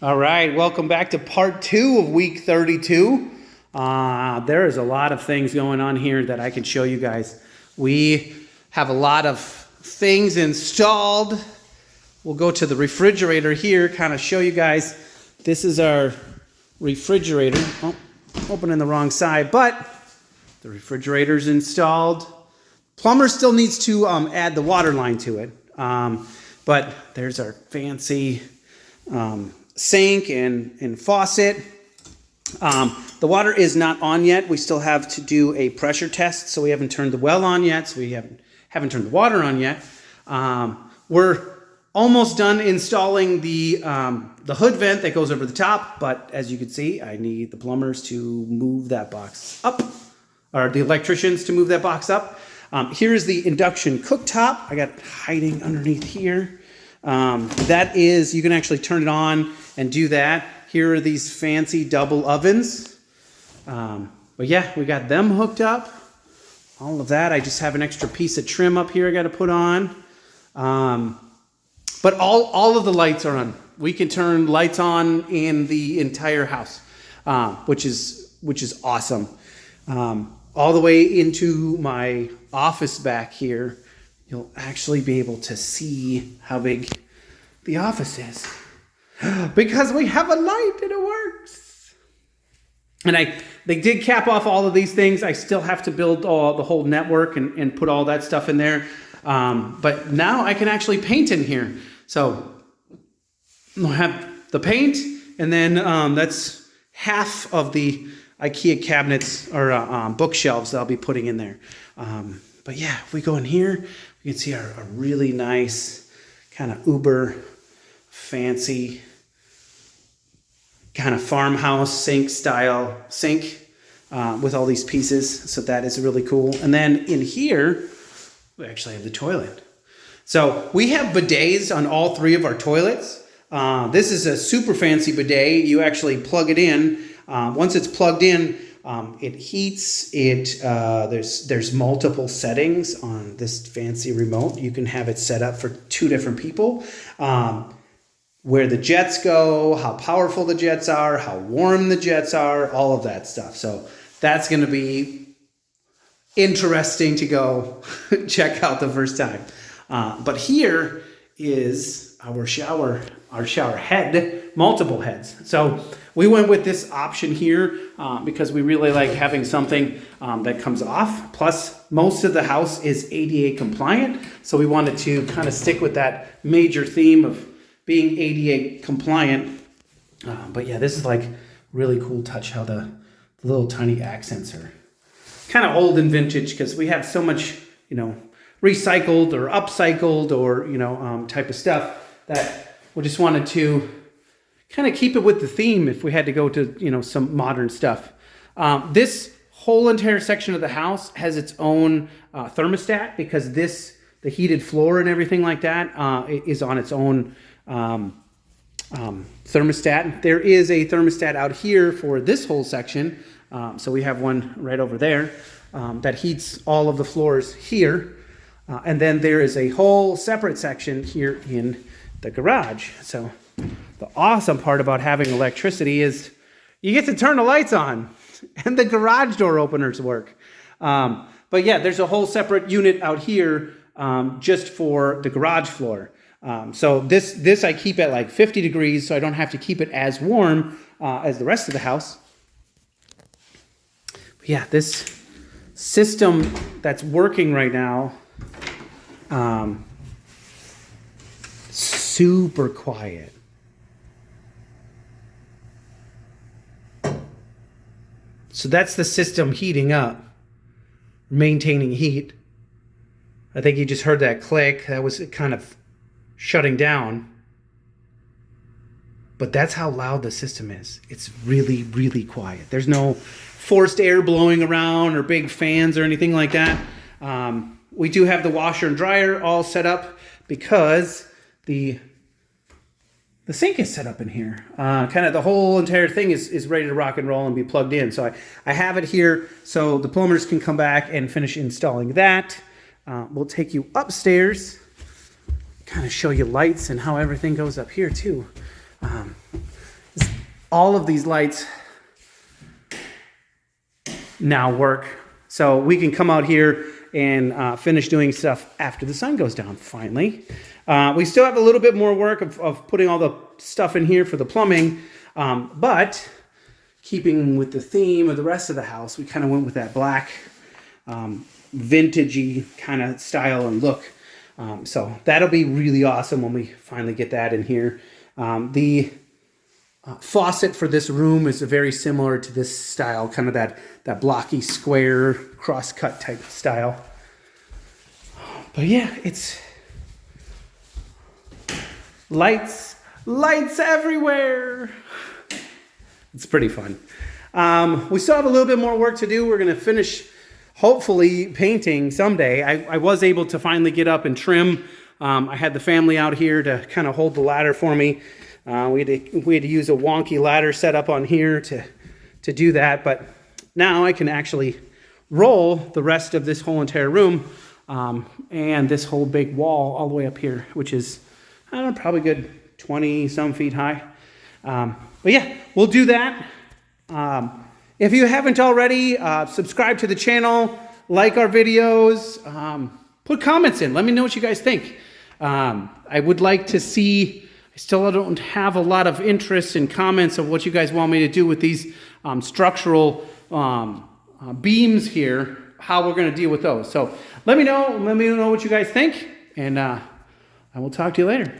All right, welcome back to part 2 of week 32. There is a lot of things going on here that I can show you guys. We have a lot of things installed. We'll go to the refrigerator here, kind of show you guys. This is our refrigerator. Oh, opening the wrong side, but the refrigerator's installed. Plumber still needs to add the water line to it. But there's our fancy sink and faucet. The water is not on yet. We still have to do a pressure test, so we haven't turned the well on yet, so we haven't turned the water on yet. We're almost done installing the hood vent that goes over the top, but as you can see, I need the plumbers to move that box up, or the electricians to move that box up. Here is the induction cooktop. I got it hiding underneath here. That is, you can actually turn it on and do that. Here are these fancy double ovens. But yeah, we got them hooked up. All of that. I just have an extra piece of trim up here I got to put on. But all of the lights are on. We can turn lights on in the entire house, which is awesome. All the way into my office back here, you'll actually be able to see how big the office is. Because we have a light and it works. And they did cap off all of these things. I still have to build the whole network and put all that stuff in there. But now I can actually paint in here. So I'll have the paint, and then that's half of the IKEA cabinets or bookshelves that I'll be putting in there. But yeah, if we go in here, we can see our really nice kind of uber fancy kind of farmhouse sink style sink with all these pieces. So that is really cool. And then in here, we actually have the toilet. So we have bidets on all 3 of our toilets. This is a super fancy bidet. You actually plug it in. Once it's plugged in, it heats. There's multiple settings on this fancy remote. You can have it set up for 2 different people. Where the jets go, how powerful the jets are, how warm the jets are, all of that stuff. So that's going to be interesting to go check out the first time. But here is our shower head, multiple heads. So we went with this option here because we really like having something that comes off. Plus, most of the house is ADA compliant. So we wanted to kind of stick with that major theme of being ADA compliant. But yeah, this is like really cool touch how the little tiny accents are kind of old and vintage because we have so much, recycled or upcycled or, type of stuff that we just wanted to kind of keep it with the theme if we had to go to, some modern stuff. This whole entire section of the house has its own thermostat because the heated floor and everything like that is on its own thermostat. There is a thermostat out here for this whole section. So we have one right over there that heats all of the floors here. And then there is a whole separate section here in the garage. So the awesome part about having electricity is you get to turn the lights on and the garage door openers work. But yeah, there's a whole separate unit out here just for the garage floor. So this I keep at like 50 degrees, so I don't have to keep it as warm as the rest of the house. But yeah, this system that's working right now, super quiet. So that's the system heating up, maintaining heat. I think you just heard that click. That was kind of shutting down. But that's how loud the system is. It's really, really quiet. There's no forced air blowing around or big fans or anything like that. We do have the washer and dryer all set up because the sink is set up in here. Kind of the whole entire thing is ready to rock and roll and be plugged in. So I have it here so the plumbers can come back and finish installing that. We'll take you upstairs, kind of show you lights and how everything goes up here too. all of these lights now work. So we can come out here and finish doing stuff after the sun goes down, finally. We still have a little bit more work of putting all the stuff in here for the plumbing, but keeping with the theme of the rest of the house, we kind of went with that black, vintagey kind of style and look. So that'll be really awesome when we finally get that in here. The faucet for this room is very similar to this style, kind of that blocky square cross-cut type style. But yeah, it's lights everywhere. It's pretty fun. We still have a little bit more work to do. We're going to finish, hopefully, painting someday. I was able to finally get up and trim. I had the family out here to kind of hold the ladder for me. We had to use a wonky ladder set up on here to do that. But now I can actually roll the rest of this whole entire room and this whole big wall all the way up here, which is, I don't know, probably good 20-some feet high. But yeah, we'll do that. If you haven't already, subscribe to the channel, like our videos, put comments in. Let me know what you guys think. I would like to see, I still don't have a lot of interest in comments of what you guys want me to do with these structural beams here, how we're going to deal with those. So let me know what you guys think, and I will talk to you later.